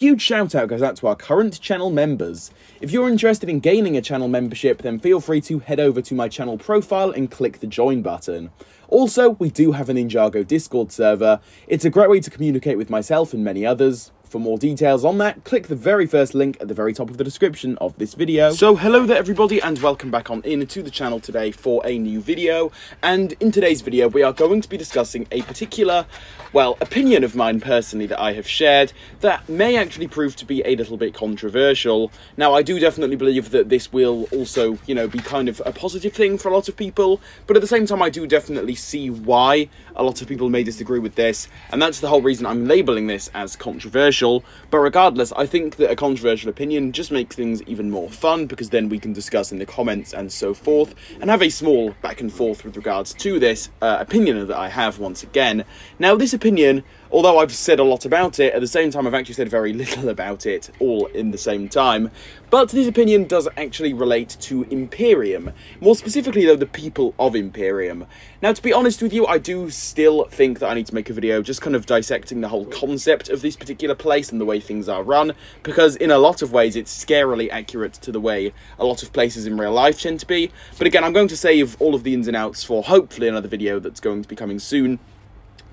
Huge shout out goes out to our current channel members. If you're interested in gaining a channel membership, then feel free to head over to my channel profile and click the join button. Also, we do have a Ninjago Discord server. It's a great way to communicate with myself and many others. For more details on that, click the very first link at the very top of the description of this video. So hello there everybody, and welcome back on into the channel today for a new video. And in today's video we are going to be discussing a particular, well, opinion of mine personally that I have shared that may actually prove to be a little bit controversial. Now, I do definitely believe that this will also, you know, be kind of a positive thing for a lot of people, but at the same time I do definitely see why a lot of people may disagree with this, and that's the whole reason I'm labelling this as controversial. But regardless, I think that a controversial opinion just makes things even more fun, because then we can discuss in the comments and so forth, and have a small back and forth with regards to this opinion that I have once again. Now, this opinion, although I've said a lot about it, at the same time I've actually said very little about it, all in the same time. But this opinion does actually relate to Imperium. More specifically though, the people of Imperium. Now, to be honest with you, I do still think that I need to make a video just kind of dissecting the whole concept of this particular place and the way things are run, because in a lot of ways it's scarily accurate to the way a lot of places in real life tend to be. But again, I'm going to save all of the ins and outs for hopefully another video that's going to be coming soon.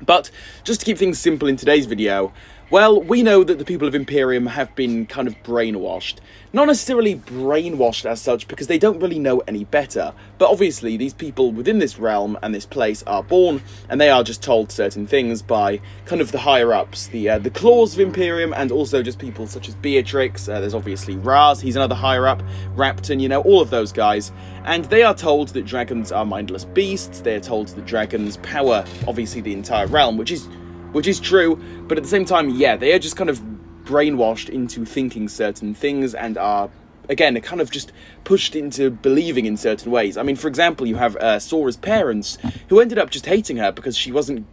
But just to keep things simple in today's video, well, we know that the people of Imperium have been kind of brainwashed. Not necessarily brainwashed as such, because they don't really know any better. But obviously, these people within this realm and this place are born, and they are just told certain things by kind of the higher-ups, the claws of Imperium, and also just people such as Beatrix. There's obviously Raz, he's another higher-up, Rapton, you know, all of those guys. And they are told that dragons are mindless beasts. They are told that dragons power, obviously, the entire realm, which is true, but at the same time, yeah, they are just kind of brainwashed into thinking certain things and are, again, kind of just pushed into believing in certain ways. I mean, for example, you have Sora's parents, who ended up just hating her because she wasn't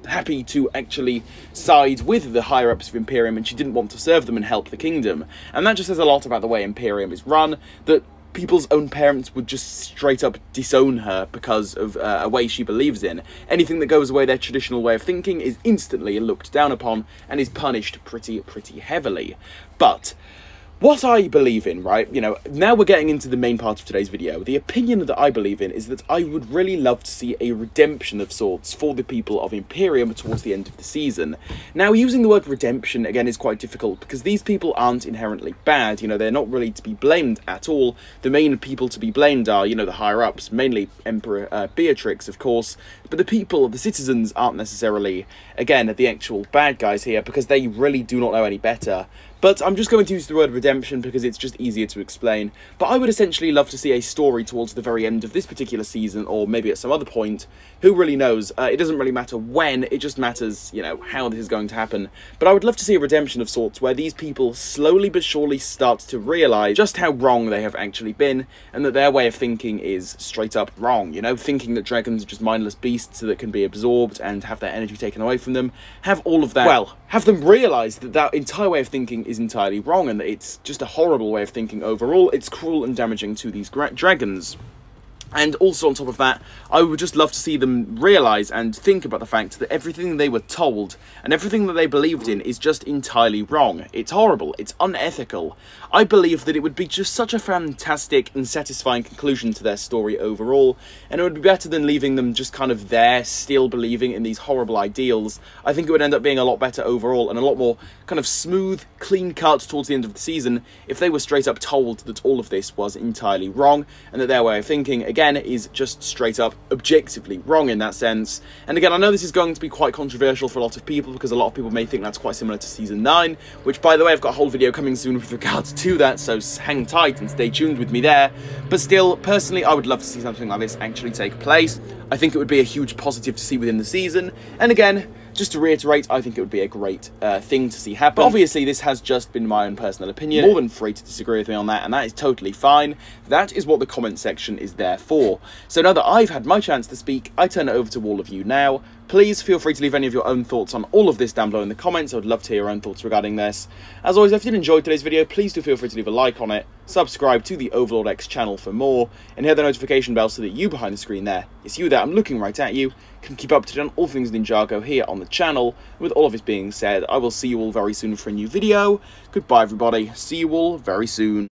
happy to actually side with the higher-ups of Imperium, and she didn't want to serve them and help the kingdom. And that just says a lot about the way Imperium is run, that people's own parents would just straight up disown her because of a way she believes in. Anything that goes away their traditional way of thinking is instantly looked down upon and is punished pretty heavily. But what I believe in, right, you know, now we're getting into the main part of today's video. The opinion that I believe in is that I would really love to see a redemption of sorts for the people of Imperium towards the end of the season. Now, using the word redemption, again, is quite difficult, because these people aren't inherently bad, you know, they're not really to be blamed at all. The main people to be blamed are, you know, the higher-ups, mainly Emperor Beatrix, of course, but the people, the citizens, aren't necessarily, again, the actual bad guys here, because they really do not know any better. But I'm just going to use the word redemption because it's just easier to explain. But I would essentially love to see a story towards the very end of this particular season, or maybe at some other point. Who really knows? It doesn't really matter when, it just matters, you know, how this is going to happen. But I would love to see a redemption of sorts where these people slowly but surely start to realise just how wrong they have actually been, and that their way of thinking is straight up wrong, you know? Thinking that dragons are just mindless beasts that can be absorbed and have their energy taken away from them. Have all of that, well, have them realise that that entire way of thinking is entirely wrong, and that it's just a horrible way of thinking overall. It's cruel and damaging to these dragons. And also on top of that, I would just love to see them realise and think about the fact that everything they were told and everything that they believed in is just entirely wrong. It's horrible. It's unethical. I believe that it would be just such a fantastic and satisfying conclusion to their story overall, and it would be better than leaving them just kind of there, still believing in these horrible ideals. I think it would end up being a lot better overall and a lot more kind of smooth, clean cut towards the end of the season if they were straight up told that all of this was entirely wrong, and that their way of thinking, again, is just straight up objectively wrong in that sense. And again, I know this is going to be quite controversial for a lot of people, because a lot of people may think that's quite similar to Season 9, which, by the way, I've got a whole video coming soon with regards to that, so hang tight and stay tuned with me there. But still, personally, I would love to see something like this actually take place. I think it would be a huge positive to see within the season, and again, just to reiterate, I think it would be a great thing to see happen. But obviously, this has just been my own personal opinion. More than free to disagree with me on that, and that is totally fine. That is what the comment section is there for. So now that I've had my chance to speak, I turn it over to all of you now. Please feel free to leave any of your own thoughts on all of this down below in the comments. I would love to hear your own thoughts regarding this. As always, if you did enjoy today's video, please do feel free to leave a like on it, subscribe to the Overlord X channel for more, and hit the notification bell so that you behind the screen there, it's you there, I'm looking right at you, can keep up to date on all things Ninjago here on the channel. With all of this being said, I will see you all very soon for a new video. Goodbye everybody, see you all very soon.